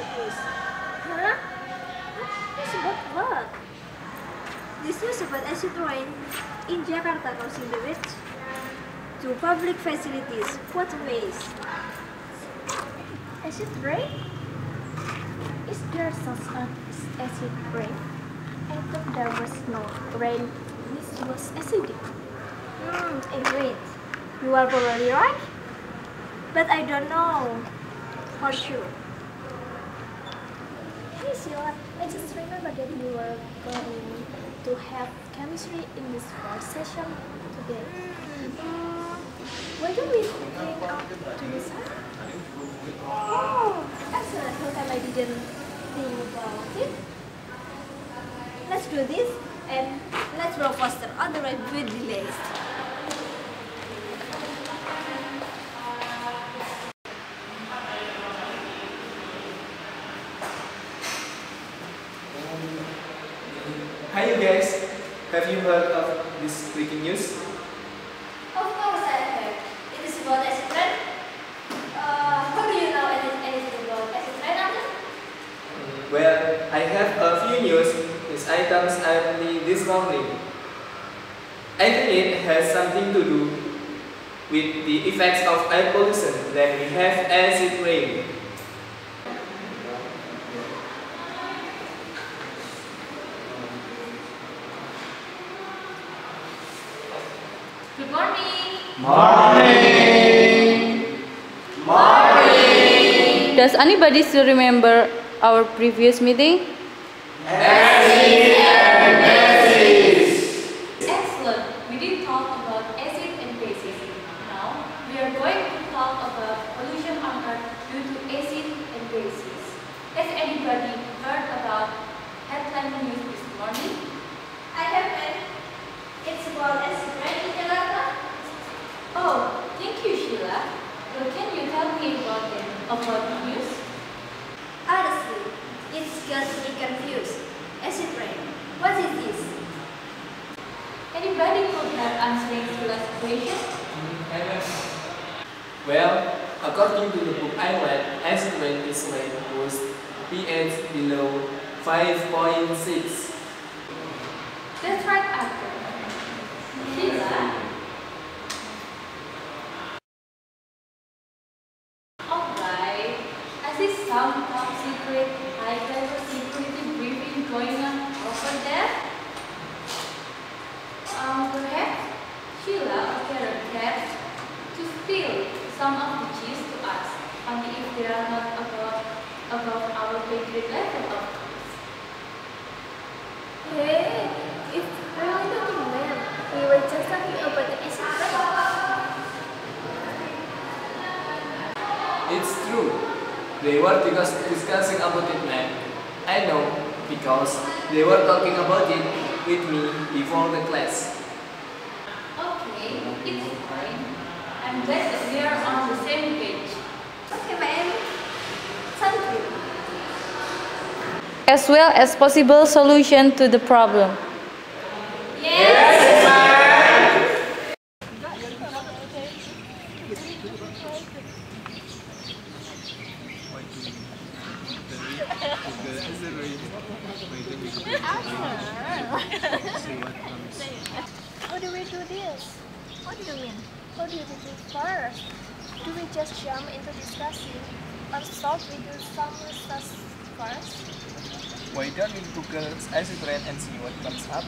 about news. Huh? News about what? This news about acid rain in Jakarta causing damage to public facilities. What a waste. Acid rain? Is there such an acid rain? I thought there was no rain. This was acidic. Wait. You are probably right. But I don't know for sure. Hey Sheila, I just remember that we were going to have chemistry in this first session today. Why don't we hang out to the side? Oh, excellent. How come I didn't think about it? Let's do this and let's roll faster. Otherwise, we'll be late. Hi you guys, have you heard of this breaking news? Of course I have. It is about acid rain. How do you know anything about acid rain, Arthur? Well, I have a few news items only this morning. I think it has something to do with the effects of air pollution when we have acid rain. Good morning. Morning! Morning! Does anybody still remember our previous meeting? Acid and bases! Excellent! We did talk about acid and bases. Now, we are going to talk about pollution on Earth due to acid and bases. Has anybody heard about headline news this morning? I have read. It's about acid rain in Jakarta. Oh, thank you, Sheila. So can you tell me about the news? Honestly, it's got me confused. Acid rain. What is this? Anybody could have answering Sheila's question? Well, according to the book I read, acid rain is when was pH below 5.6. That's right, Arthur. Sheila? Alright. I see some top secret, high level security briefing going on over there. Perhaps Sheila or Karen has to spill some of the cheese to us, only if they are not above our pay grade level, of course. Hey, it's really nothing, man. We were just talking about the acid rain. It's true. They were discussing about it, man. I know, because they were talking about it with me before the class. Okay, it's fine. I'm glad that we are on the same page. Okay, ma'am. Thank you. As well as possible solution to the problem. Yes, How do we do this? What do you mean? How do you do this first? Do we just jump into discussing or start we do some research first? Why don't we Google acid rain and see what comes up?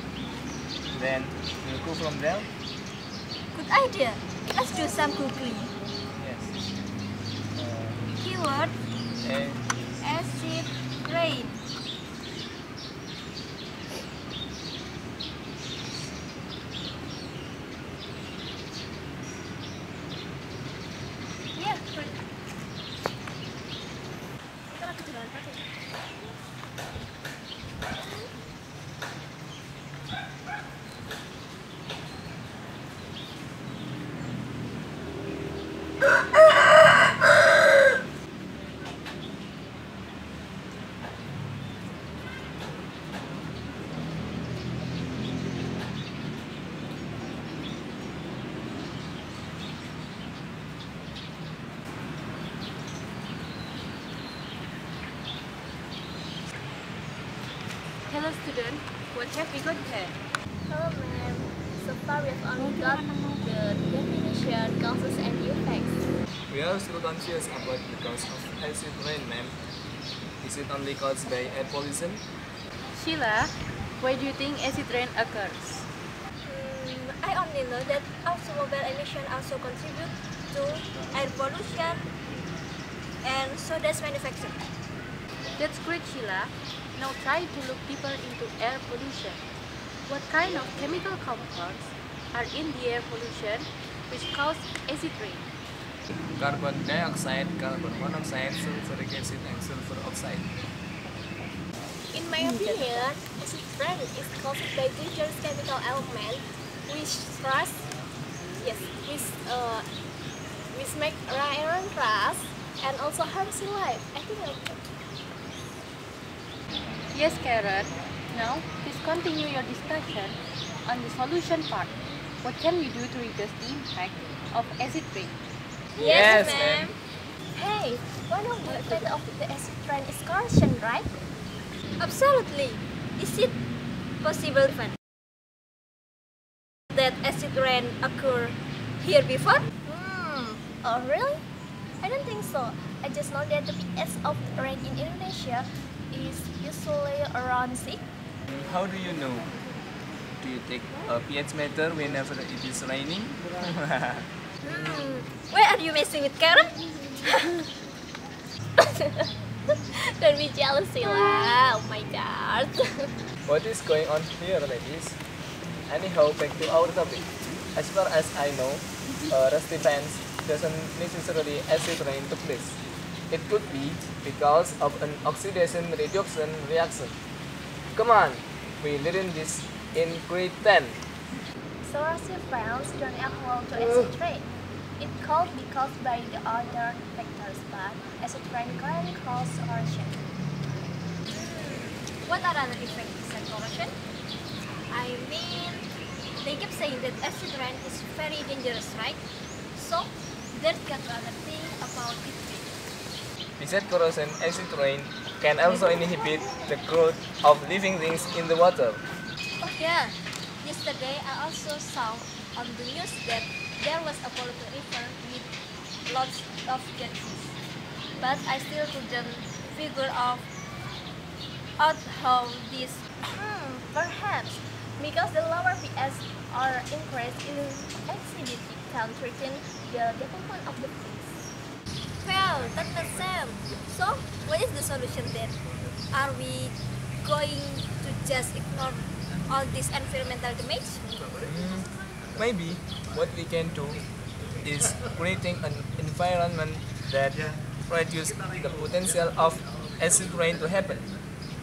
Then we'll go from there. Good idea. Let's do some googling. Yes. Keyword And acid rain. Yeah, good. Hello student, what have we got here? Hello ma'am. So far we've only got the definition, causes and effects. We are still conscious about the cause of acid rain, ma'am. Is it only caused by air pollution? Sheila, why do you think acid rain occurs? I only know that automobile emission also contribute to air pollution, and so does manufacturing. That's great, Sheila. Now try to look deeper into air pollution. What kind of chemical compounds are in the air pollution which cause acid rain? Carbon dioxide, carbon monoxide, sulfuric acid, and sulfur oxide. In my opinion, acid rain is caused by dangerous chemical element which make iron rust and also harms life. I think Yes, Karen. Now, please continue your discussion on the solution part. What can we do to reduce the impact of acid rain? Yes, ma'am. Hey, one of the effects of the acid rain is corrosion, right? Absolutely. Is it possible, Van, that acid rain occur here before? Oh really? I don't think so. I just know that the pH of the rain in Indonesia is usually around 6. How do you know? Do you take a pH meter whenever it is raining? Why are you messing with Karen? Don't be jealous, Sheila. Oh my god. What is going on here, ladies? Anyhow, back to our topic. As far as I know, rusty fans doesn't necessarily acid rain took place. It could be because of an oxidation reduction reaction. Come on, we learned this in grade 10. So rusty fans don't equal to acid rain. It could be caused by the other factors, but acid rain can cause corrosion. What are other effects besides corrosion? I mean, they keep saying that acid rain is very dangerous, right? So, there's got other thing about it. Besides corrosion, acid rain can also inhibit the growth of living things in the water. Oh yeah, yesterday I also saw on the news that there was a polluted river with lots of jellyfish. But I still couldn't figure out how this. Perhaps because the lower pH or increase in acidity can threaten the development of the fish. Well, that's the same. So, what is the solution then? Are we going to just ignore all this environmental damage? Maybe what we can do is creating an environment that reduces the potential of acid rain to happen.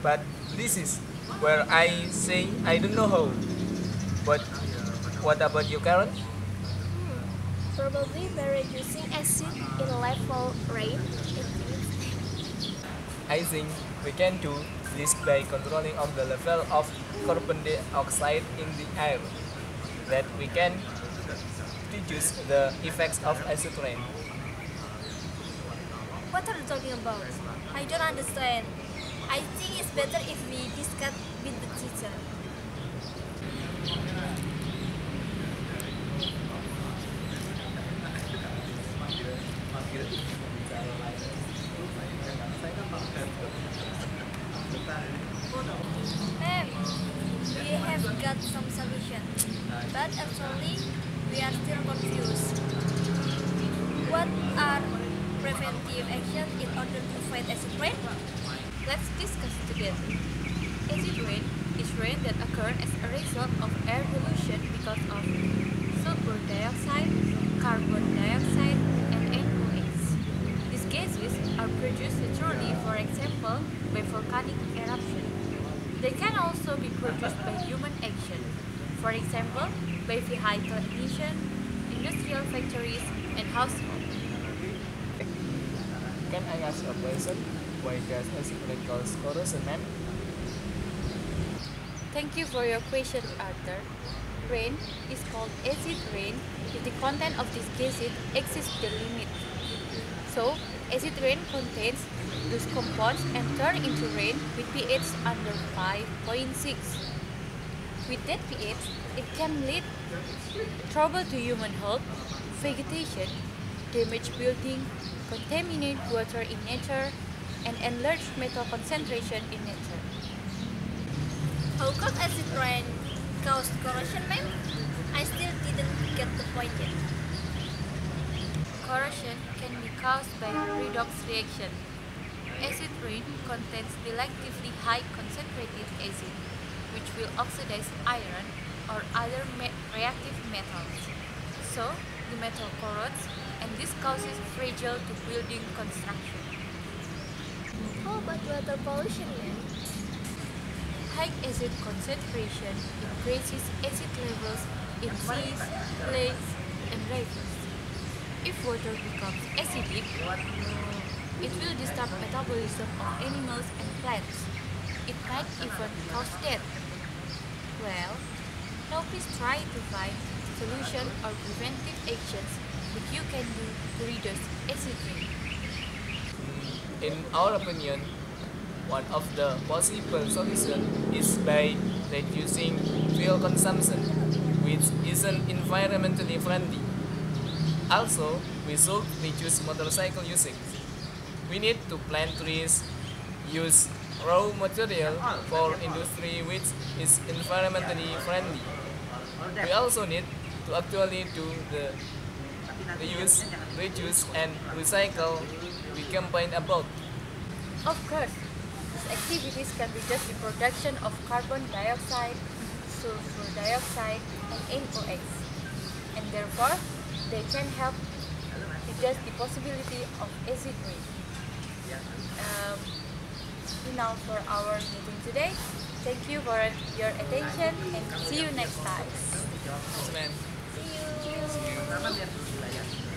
But this is where I say I don't know how. But what about you, Karen? Probably by reducing acid in level rain. I think we can do this by controlling of the level of carbon dioxide in the air. That we can reduce the effects of acid rain. What are you talking about? I don't understand. I think it's better if we discuss with the teacher. Ma'am, we have got some solution, but actually we are still confused. What are preventive actions in order to fight acid rain? Let's discuss together. Acid rain is rain that occurs as a result of air pollution because of sulfur dioxide, carbon dioxide, and NOx. These gases are produced naturally, for example, by volcanic eruption. They can also be produced by human action, for example, by vehicle emission, industrial factories, and households. Can I ask a question? Why does acid rain cause corrosion, ma'am? Thank you for your question, Arthur. Rain is called acid rain if the content of these gases exceeds the limit. So, acid rain contains those compounds and turn into rain with pH under 5.6. With that pH, it can lead trouble to human health, vegetation, damage building, contaminate water in nature, and enlarge metal concentration in nature. How come acid rain caused corrosion, ma'am? I still didn't get the point yet. Corrosion can be caused by redox reaction. Acid rain contains selectively high concentrated acid, which will oxidize iron or other reactive metals. So, the metal corrodes, and this causes fragile to building construction. How about water pollution, ma'am? High acid concentration increases acid levels in seas, lakes, and rivers. If water becomes acidic, it will disturb metabolism of animals and plants. It might even cause death. Well, now please try to find solution or preventive actions that you can do to reduce acid rain. In our opinion, one of the possible solutions is by reducing fuel consumption, which isn't environmentally friendly. Also, we should reduce motorcycle usage. We need to plant trees, use raw material for industry which is environmentally friendly. We also need to actually do the reuse, reduce, and recycle we campaign about. Of course, these activities can reduce the production of carbon dioxide, sulfur dioxide, and NOx, and therefore they can help reduce the possibility of acid rain. Now for our meeting today. Thank you for your attention and see you next time. Thanks, man. See you.